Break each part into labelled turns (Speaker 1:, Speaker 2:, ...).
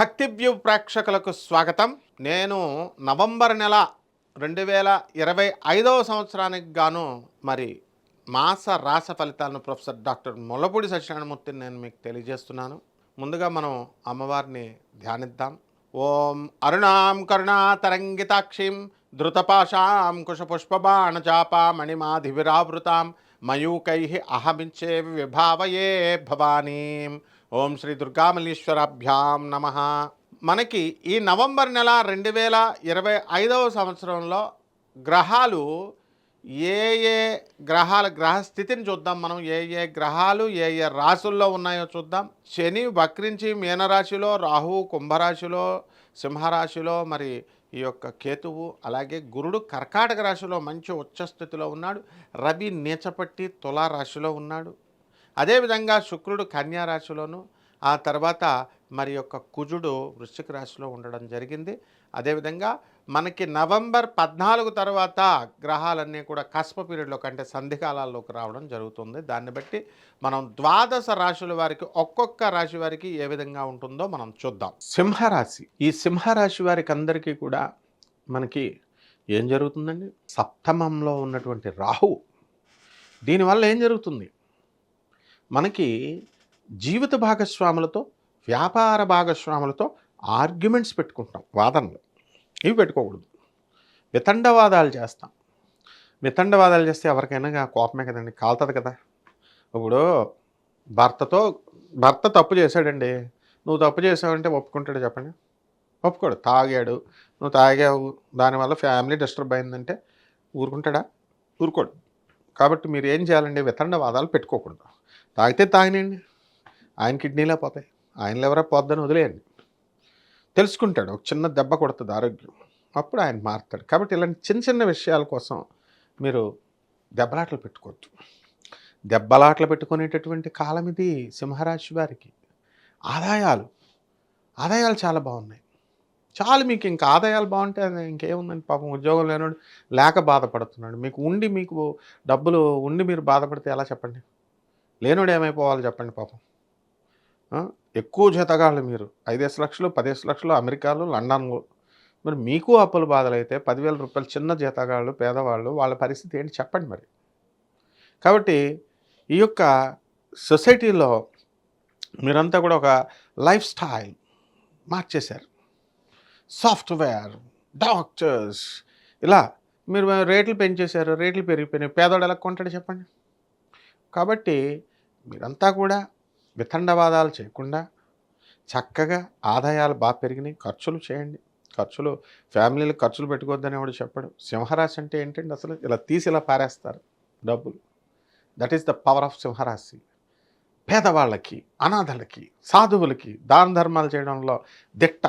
Speaker 1: భక్తి వ్యూ ప్రేక్షకులకు స్వాగతం. నేను నవంబర్ నెల 2025వ సంవత్సరానికి గాను మరి మాస రాస ఫలితాలను ప్రొఫెసర్ డాక్టర్ ముల్లపూడి సత్యనారాయణమూర్తిని నేను మీకు తెలియజేస్తున్నాను. ముందుగా మనం అమ్మవారిని ధ్యానిద్దాం. ఓం అరుణాం కరుణాతరంగితాక్షిం ధృతపాశాం కుశపుష్పబాణచాపా మణిమాధివిరావృతాం మయూకై అహమించే విభావయే భవానీం. ఓం శ్రీ దుర్గామల్లీశ్వరాభ్యాం నమ. మనకి ఈ నవంబర్ నెల 2025వ సంవత్సరంలో గ్రహాలు ఏ ఏ గ్రహ స్థితిని చూద్దాం. మనం ఏ గ్రహాలు ఏ రాశుల్లో ఉన్నాయో చూద్దాం. శని వక్రించి మీనరాశిలో, రాహువు కుంభరాశిలో, సింహరాశిలో, మరి ఈ యొక్క కేతువు, అలాగే గురుడు కర్కాటక రాశిలో మంచి ఉచ్చస్థితిలో ఉన్నాడు. రవి నీచపట్టి తులారాశిలో ఉన్నాడు. అదేవిధంగా శుక్రుడు కన్యా రాశిలోను, ఆ తర్వాత మరి యొక్క కుజుడు వృశ్చిక రాశిలో ఉండడం జరిగింది. అదేవిధంగా మనకి నవంబర్ 14 తర్వాత గ్రహాలన్నీ కూడా కస్ప పీరియడ్లో కంటే సంధికాలాల్లోకి రావడం జరుగుతుంది. దాన్ని బట్టి మనం ద్వాదశ రాశుల వారికి, ఒక్కొక్క రాశి వారికి ఏ విధంగా ఉంటుందో మనం చూద్దాం. సింహరాశి, ఈ సింహరాశి వారికి అందరికీ కూడా మనకి ఏం జరుగుతుందండి? సప్తమంలో ఉన్నటువంటి రాహు, దీనివల్ల ఏం జరుగుతుంది? మనకి జీవిత భాగస్వాములతో, వ్యాపార భాగస్వాములతో ఆర్గ్యుమెంట్స్ పెట్టుకుంటాం, వాదనలు. ఇవి పెట్టుకోకూడదు. వితండవాదాలు చేస్తాం. వితండవాదాలు చేస్తే ఎవరికైనా కోపమే కదండి, కాలుతుంది కదా. ఇప్పుడు భర్త తప్పు చేశాడండి, నువ్వు తప్పు చేసావంటే ఒప్పుకుంటాడు చెప్పండి? ఒప్పుకోడు. తాగాడు, నువ్వు తాగావు, దానివల్ల ఫ్యామిలీ డిస్టర్బ్ అయిందంటే ఊరుకుంటాడా? ఊరుకోడు. కాబట్టి మీరు ఏం చేయాలండి? వితండవాదాలు పెట్టుకోకూడదు. తాగితే తాగినండి, ఆయన కిడ్నీలే పోతాయి, ఆయన ఎవరో పోద్దని వదిలేయండి. తెలుసుకుంటాడు, ఒక చిన్న దెబ్బ కొడుతుంది ఆరోగ్యం, అప్పుడు ఆయన మారుతాడు. కాబట్టి ఇలాంటి చిన్న చిన్న విషయాల కోసం మీరు దెబ్బలాటలు పెట్టుకోవద్దు. దెబ్బలాటలు పెట్టుకునేటటువంటి కాలం ఇది సింహరాశి వారికి. ఆదాయాలు చాలా బాగున్నాయి. చాలు, మీకు ఇంకా ఆదాయాలు బాగుంటే ఇంకేముందండి? పాపం ఉద్యోగం లేనివాడు లేక బాధపడుతున్నాడు. మీకు డబ్బులు ఉండి మీరు బాధపడితే ఎలా చెప్పండి? లేనోడు ఏమైపోవాలి చెప్పండి? పాపం ఎక్కువ జీతగాళ్ళు మీరు 5 లక్షలు 10 లక్షలు అమెరికాలో, లండన్లో, మరి మీకు అప్పుల బాధలు అయితే 10,000 రూపాయలు చిన్న జీతగాళ్ళు, పేదవాళ్ళు, వాళ్ళ పరిస్థితి ఏంటి చెప్పండి మరి. కాబట్టి ఈ యొక్క సొసైటీలో మీరంతా కూడా ఒక లైఫ్ స్టైల్ మార్చేశారు. సాఫ్ట్వేర్, డాక్టర్స్, ఇలా మీరు రేట్లు పెంచేశారు, రేట్లు పెరిగిపోయినాయి. పేదవాడు ఎలా కొంటాడు చెప్పండి? కాబట్టి మీరంతా కూడా వితండవాదాలు చేయకుండా చక్కగా ఆదాయాలు బాగా పెరిగినాయి, ఖర్చులు చేయండి. ఫ్యామిలీలు ఖర్చులు పెట్టుకోవద్దని ఎవడు చెప్పడు. సింహరాశి అంటే ఏంటండి? అసలు ఇలా తీసి ఇలా పారేస్తారు డబ్బులు. That is the power of సింహరాశి. పేదవాళ్ళకి, అనాథలకి, సాధువులకి దాన ధర్మాలు చేయడంలో దిట్ట.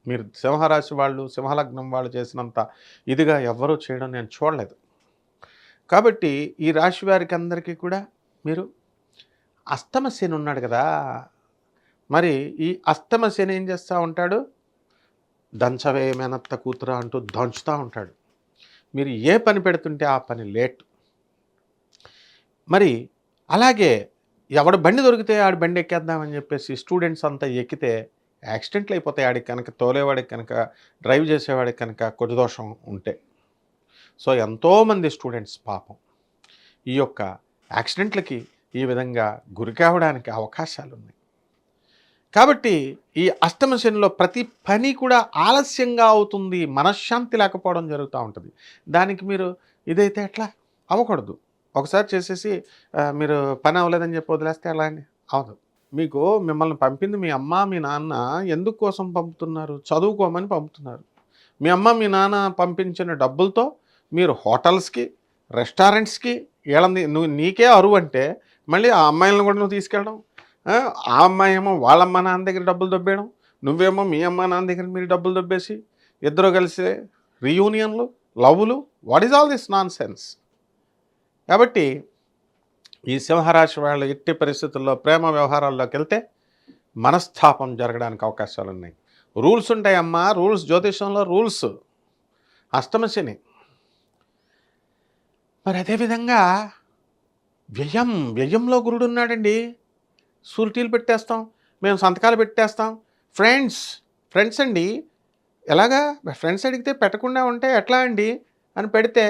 Speaker 1: మీరు సింహరాశి వాళ్ళు, సింహలగ్నం వాళ్ళు చేసినంత ఇదిగా ఎవ్వరూ చేయడం నేను చూడలేదు. కాబట్టి ఈ రాశి వారికి అందరికీ కూడా మీరు అష్టమ శని ఉన్నాడు కదా, మరి ఈ అష్టమ శని ఏం చేస్తూ ఉంటాడు? దంచవే మేనత్త కూతురా అంటూ దంచుతూ ఉంటాడు. మీరు ఏ పని పెడుతుంటే ఆ పని లేట్. మరి అలాగే ఎవడు బండి దొరికితే ఆడు బండి ఎక్కేద్దామని చెప్పేసి స్టూడెంట్స్ అంతా ఎక్కితే యాక్సిడెంట్లు అయిపోతాయి. ఆడికి కనుక, తోలేవాడికి కనుక, డ్రైవ్ చేసేవాడికి కనుక కుజదోషం ఉంటే. సో ఎంతోమంది స్టూడెంట్స్ పాపం ఈ యొక్క యాక్సిడెంట్లకి ఈ విధంగా గురి కావడానికి అవకాశాలు ఉన్నాయి. కాబట్టి ఈ అష్టమ శనిలో ప్రతి పని కూడా ఆలస్యంగా అవుతుంది, మనశ్శాంతి లేకపోవడం జరుగుతూ ఉంటుంది. దానికి మీరు ఇదైతే ఎట్లా? అవ్వకూడదు. ఒకసారి చేసేసి మీరు పని అవ్వలేదని చెప్పి వదిలేస్తే ఎలా అండి? అవదు. మీకు మిమ్మల్ని పంపింది మీ అమ్మ మీ నాన్న ఎందుకు కోసం పంపుతున్నారు? చదువుకోమని పంపుతున్నారు. మీ అమ్మ మీ నాన్న పంపించిన డబ్బులతో మీరు హోటల్స్కి, రెస్టారెంట్స్కి నీకే అరువు అంటే మళ్ళీ ఆ అమ్మాయిలను కూడా నువ్వు తీసుకెళ్ళడం, ఆ అమ్మాయి ఏమో వాళ్ళ అమ్మ నాన్న దగ్గర డబ్బులు దొబ్బేయడం, నువ్వేమో మీ అమ్మ నాన్న దగ్గర మీరు డబ్బులు దొబ్బేసి ఇద్దరు కలిసి రీయూనియన్లు, లవ్లు, what is all this nonsense? కాబట్టి ఈ సింహరాశి వాళ్ళు ఎట్టి పరిస్థితుల్లో ప్రేమ వ్యవహారాల్లోకి వెళ్తే మనస్తాపం జరగడానికి అవకాశాలు ఉన్నాయి. రూల్స్ ఉంటాయమ్మా, రూల్స్, జ్యోతిషంలో రూల్స్. అష్టమ శని. మరి అదేవిధంగా వ్యయంలో గురుడు ఉన్నాడండి. సూరిటీలు పెట్టేస్తాం, మేము సంతకాలు పెట్టేస్తాం, ఫ్రెండ్స్, ఫ్రెండ్స్ అండి. ఎలాగా ఫ్రెండ్స్ అడిగితే పెట్టకుండా ఉంటే ఎట్లా అండి అని పెడితే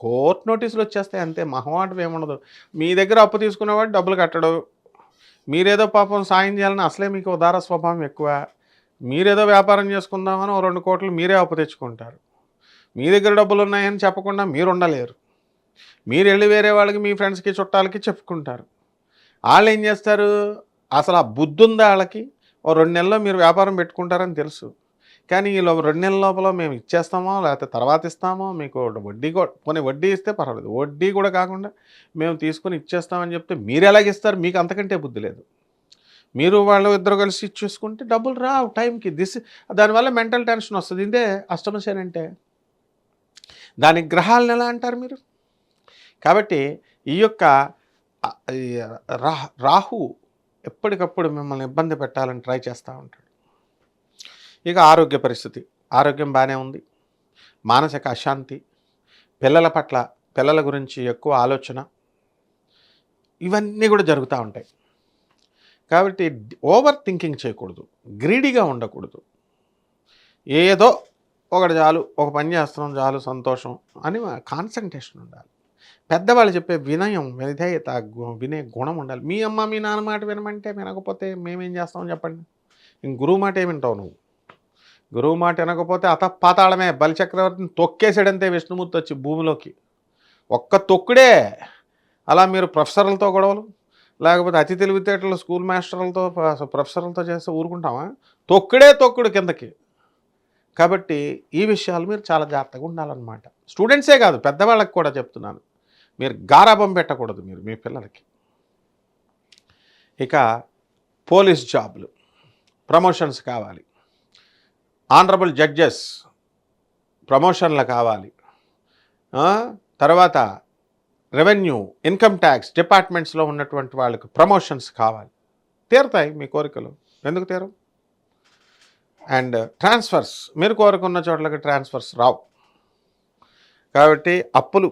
Speaker 1: కోర్ట్ నోటీసులు వచ్చేస్తాయి అంతే. మొహమాటం ఏముండదు. మీ దగ్గర అప్పు తీసుకునేవాడు డబ్బులు కట్టడు. మీరేదో పాపం సాయం చేయాలని అసలే మీకు ఉదార స్వభావం ఎక్కువ. మీరేదో వ్యాపారం చేసుకుందామని ఓ 2,00,00,000 మీరే అప్పు తెచ్చుకుంటారు. మీ దగ్గర డబ్బులు ఉన్నాయని చెప్పకుండా మీరు ఉండలేరు. మీరు వెళ్ళి వేరే వాళ్ళకి, మీ ఫ్రెండ్స్కి, చుట్టాలకి చెప్పుకుంటారు. వాళ్ళు ఏం చేస్తారు, అసలు ఆ బుద్ధి ఉందా వాళ్ళకి? ఓ 2 నెలల్లో మీరు వ్యాపారం పెట్టుకుంటారని తెలుసు. కానీ ఈలో 2 నెలల లోపల మేము ఇచ్చేస్తామో, లేకపోతే తర్వాత ఇస్తామో, మీకు వడ్డీ పోనీ వడ్డీ ఇస్తే పర్వాలేదు. వడ్డీ కూడా కాకుండా మేము తీసుకొని ఇచ్చేస్తామని చెప్తే మీరు ఎలాగిస్తారు? మీకు అంతకంటే బుద్ధి లేదు. మీరు వాళ్ళు ఇద్దరు కలిసి ఇచ్చేసుకుంటే డబ్బులు రావు టైంకి. దానివల్ల మెంటల్ టెన్షన్ వస్తుంది. ఇదే అష్టమ శని అంటే. దానికి గ్రహాలను ఎలా అంటారు మీరు? కాబట్టి ఈ యొక్క ఈ రాహు ఎప్పటికప్పుడు మిమ్మల్ని ఇబ్బంది పెట్టాలని ట్రై చేస్తూ ఉంటాడు. ఇక ఆరోగ్య పరిస్థితి, ఆరోగ్యం బాగానే ఉంది. మానసిక అశాంతి, పిల్లల పట్ల, పిల్లల గురించి ఎక్కువ ఆలోచన, ఇవన్నీ కూడా జరుగుతూ ఉంటాయి. కాబట్టి ఓవర్ థింకింగ్ చేయకూడదు, గ్రీడీగా ఉండకూడదు. ఏదో ఒకటి చాలు, ఒక పని చేస్తున్నాం చాలు, సంతోషం అని కాన్సన్ట్రేషన్ ఉండాలి. పెద్దవాళ్ళు చెప్పే వినయం, విధేయత, వినే గుణం ఉండాలి. మీ అమ్మ మీ నాన్న మాట వినమంటే వినకపోతే మేమేం చేస్తామని చెప్పండి. ఇంక గురువు మాట ఏమి వింటావు నువ్వు? గురువు మాట వినకపోతే అతపాతాళమే. బలిచక్రవర్తిని తొక్కేసాడంతే విష్ణుమూర్తి వచ్చి భూమిలోకి. ఒక్క తొక్కుడే. అలా మీరు ప్రొఫెసర్లతో గొడవలు, లేకపోతే అతి తెలివితేటలు స్కూల్ మాస్టర్లతో, ప్రొఫెసర్లతో చేస్తే ఊరుకుంటామా? తొక్కుడే తొక్కుడు కిందకి. కాబట్టి ఈ విషయాలు మీరు చాలా జాగ్రత్తగా ఉండాలన్నమాట. స్టూడెంట్సే కాదు, పెద్దవాళ్ళకి కూడా చెప్తున్నాను. మీరు గారాబం పెట్టకూడదు మీరు మీ పిల్లలకి. ఇక పోలీస్ జాబ్లు, ప్రమోషన్స్ కావాలి. ఆనరబుల్ జడ్జెస్ ప్రమోషన్లు కావాలి. తర్వాత రెవెన్యూ, ఇన్కమ్ ట్యాక్స్ డిపార్ట్మెంట్స్లో ఉన్నటువంటి వాళ్ళకి ప్రమోషన్స్ కావాలి. తీరుతాయి మీ కోరికలు, ఎందుకు తీరవు? అండ్ ట్రాన్స్ఫర్స్, మీరు కోరుకున్న చోట్లకి ట్రాన్స్ఫర్స్ రావు. కాబట్టి అప్పులు,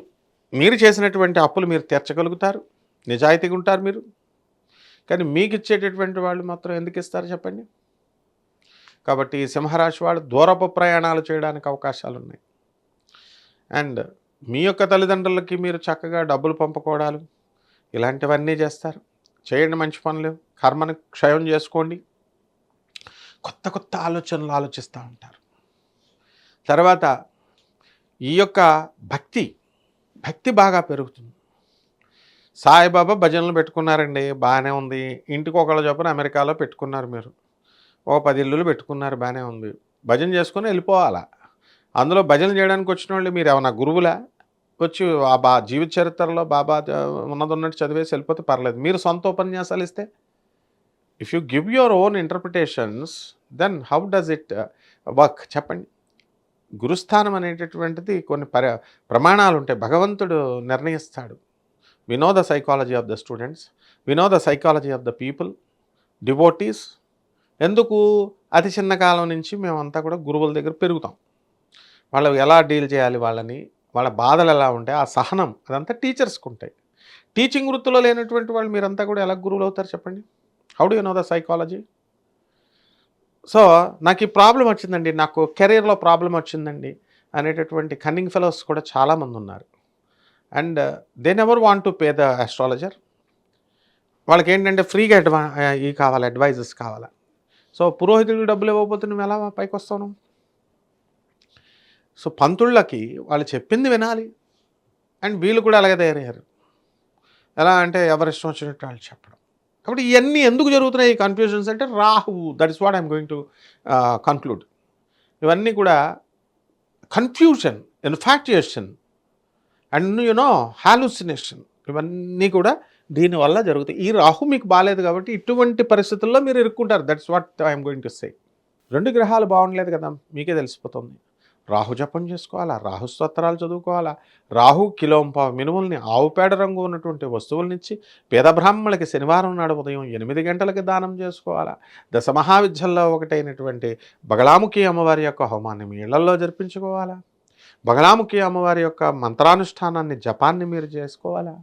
Speaker 1: మీరు చేసినటువంటి అప్పులు మీరు తీర్చగలుగుతారు, నిజాయితీగా ఉంటారు మీరు. కానీ మీకు ఇచ్చేటటువంటి వాళ్ళు మాత్రం ఎందుకు ఇస్తారు చెప్పండి? కాబట్టి సింహరాశి వాళ్ళు దూరపు ప్రయాణాలు చేయడానికి అవకాశాలు ఉన్నాయి. అండ్ మీ యొక్క తల్లిదండ్రులకి మీరు చక్కగా డబ్బులు పంపుకోవడాలు ఇలాంటివన్నీ చేస్తారు. చేయండి మంచి పనులు, కర్మను క్షయం చేసుకోండి. కొత్త కొత్త ఆలోచనలు ఆలోచిస్తూ ఉంటారు. తర్వాత ఈ యొక్క భక్తి బాగా పెరుగుతుంది. సాయిబాబా భజనలు పెట్టుకున్నారండి, బాగానే ఉంది. ఇంటికి ఒకళ్ళ చొప్పున అమెరికాలో పెట్టుకున్నారు మీరు. ఓ 10 ఇల్లులు పెట్టుకున్నారు, బాగానే ఉంది. భజన చేసుకొని వెళ్ళిపోవాలా. అందులో భజన చేయడానికి వచ్చిన వాళ్ళు మీరు ఏమన్నా గురువులా? వచ్చి ఆ జీవిత చరిత్రలో బాబా ఉన్నట్టు చదివేసి వెళ్ళిపోతే పర్లేదు. మీరు సొంత ఉపన్యాసాలు ఇస్తే, if you give your own interpretations, then how does it work చెప్పండి. గురుస్థానం అనేటటువంటిది కొన్ని ప్రమాణాలు ఉంటాయి, భగవంతుడు నిర్ణయిస్తాడు. We know the psychology of the students, we know the psychology of the people, devotees. ఎందుకు? అతి చిన్న కాలం నుంచి మేమంతా కూడా గురువుల దగ్గర పెరుగుతాం. వాళ్ళు ఎలా డీల్ చేయాలి, వాళ్ళ బాధలు ఎలా ఉంటాయి, ఆ సహనం అదంతా టీచర్స్కి ఉంటాయి. టీచింగ్ వృత్తిలో లేనటువంటి వాళ్ళు మీరంతా కూడా ఎలా గురువులు అవుతారు చెప్పండి? How do you know the psychology? So నాకు ఈ ప్రాబ్లం వచ్చిందండి, నాకు కెరీర్లో ప్రాబ్లం వచ్చిందండి అనేటటువంటి కన్నింగ్ ఫెలోస్ కూడా చాలామంది ఉన్నారు. And they never want to pay the astrologer. వాళ్ళకి ఏంటంటే ఫ్రీగా కావాలి, అడ్వైజెస్ కావాలా. సో పురోహితుడికి డబ్బులు ఇవ్వకపోతే నువ్వు ఎలా పైకి వస్తావు? సో పంతుళ్ళకి వాళ్ళు చెప్పింది వినాలి. అండ్ వీళ్ళు కూడా అలాగే తయారయ్యారు. ఎలా అంటే ఎవరిష్టం వచ్చినట్టు వాళ్ళు చెప్పడం. కాబట్టి ఇవన్నీ ఎందుకు జరుగుతున్నాయి ఈ కన్ఫ్యూజన్స్ అంటే రాహువు. That is what I'm going to conclude. ఇవన్నీ కూడా కన్ఫ్యూజన్, ఇన్ఫాక్చుయేషన్ అండ్ హాలుసినేషన్, ఇవన్నీ కూడా దీనివల్ల జరుగుతాయి. ఈ రాహు మీకు బాగాలేదు కాబట్టి ఇటువంటి పరిస్థితుల్లో మీరు ఇరుక్కుంటారు. That's what I'm going to say. 2 గ్రహాలు బాగుండలేదు కదా, మీకే తెలిసిపోతుంది. రాహు జపం చేసుకోవాలా, రాహు స్తోత్రాలు చదువుకోవాలా, రాహు కిలోంపావు మినుముల్ని ఆవు పేడ రంగు ఉన్నటువంటి వస్తువులనిచ్చి పేద బ్రాహ్మణులకి శనివారం నాడు ఉదయం 8 గంటలకి దానం చేసుకోవాలా. దశమహావిద్యల్లో ఒకటైనటువంటి బగళాముఖి అమ్మవారి యొక్క హోమాన్ని మీ ఇళ్లలో జరిపించుకోవాలా. బగళాముఖి అమ్మవారి యొక్క మంత్రానుష్ఠానాన్ని, జపాన్ని మీరు చేసుకోవాలా.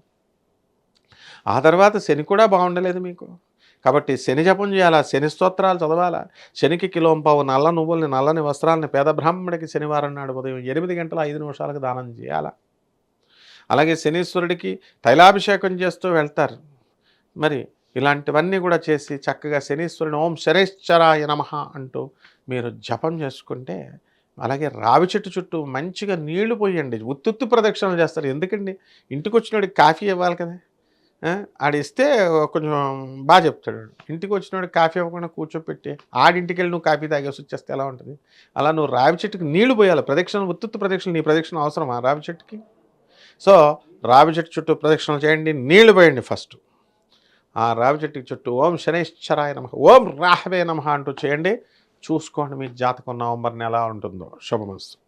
Speaker 1: ఆ తర్వాత శని కూడా బాగుండలేదు మీకు. కాబట్టి శని జపం చేయాలా, శని స్తోత్రాలు చదవాలా, శనికి కిలోంపావు నల్ల నువ్వుల్ని, నల్లని వస్త్రాలని పేద బ్రాహ్మణుడికి శనివారం నాడు ఉదయం 8 గంటల 5 నిమిషాలకు దానం చేయాలా. అలాగే శనీశ్వరుడికి తైలాభిషేకం చేస్తూ వెళ్తారు. మరి ఇలాంటివన్నీ కూడా చేసి చక్కగా శనీశ్వరుని ఓం శనైశ్చరాయ నమః అంటూ మీరు జపం చేసుకుంటే, అలాగే రావి చెట్టు చుట్టూ మంచిగా నీళ్లు పోయండి. ఉత్తుత్తి ప్రదక్షిణలు చేస్తారు. ఎందుకండి? ఇంటికొచ్చినోడికి కాఫీ ఇవ్వాలి కదా! ఆడిస్తే కొంచెం చెప్తాడు. ఇంటికి వచ్చినోడికి కాఫీ ఇవ్వకుండా కూర్చోపెట్టి ఆడింటికెళ్ళి నువ్వు కాఫీ తాగేసి వచ్చేస్తే ఎలా ఉంటుంది? అలా నువ్వు రావి చెట్టుకి నీళ్లు పోయాలి. ప్రదక్షిణలు ఉత్తుత్తి ప్రదక్షిణలు, నీ ప్రదక్షిణ అవసరమా రావి చెట్టుకి? సో, రావి చెట్టు చుట్టూ ప్రదక్షిణలు చేయండి, నీళ్లు పోయండి ఫస్ట్. ఆ రావి చెట్టుకి చుట్టూ ఓం శనైశ్చరాయ నమః, ఓం రాహవే నమః అంటూ చేయండి. చూసుకోండి మీ జాతకం నవంబర్ నెల ఎలా ఉంటుందో. శుభమస్తు.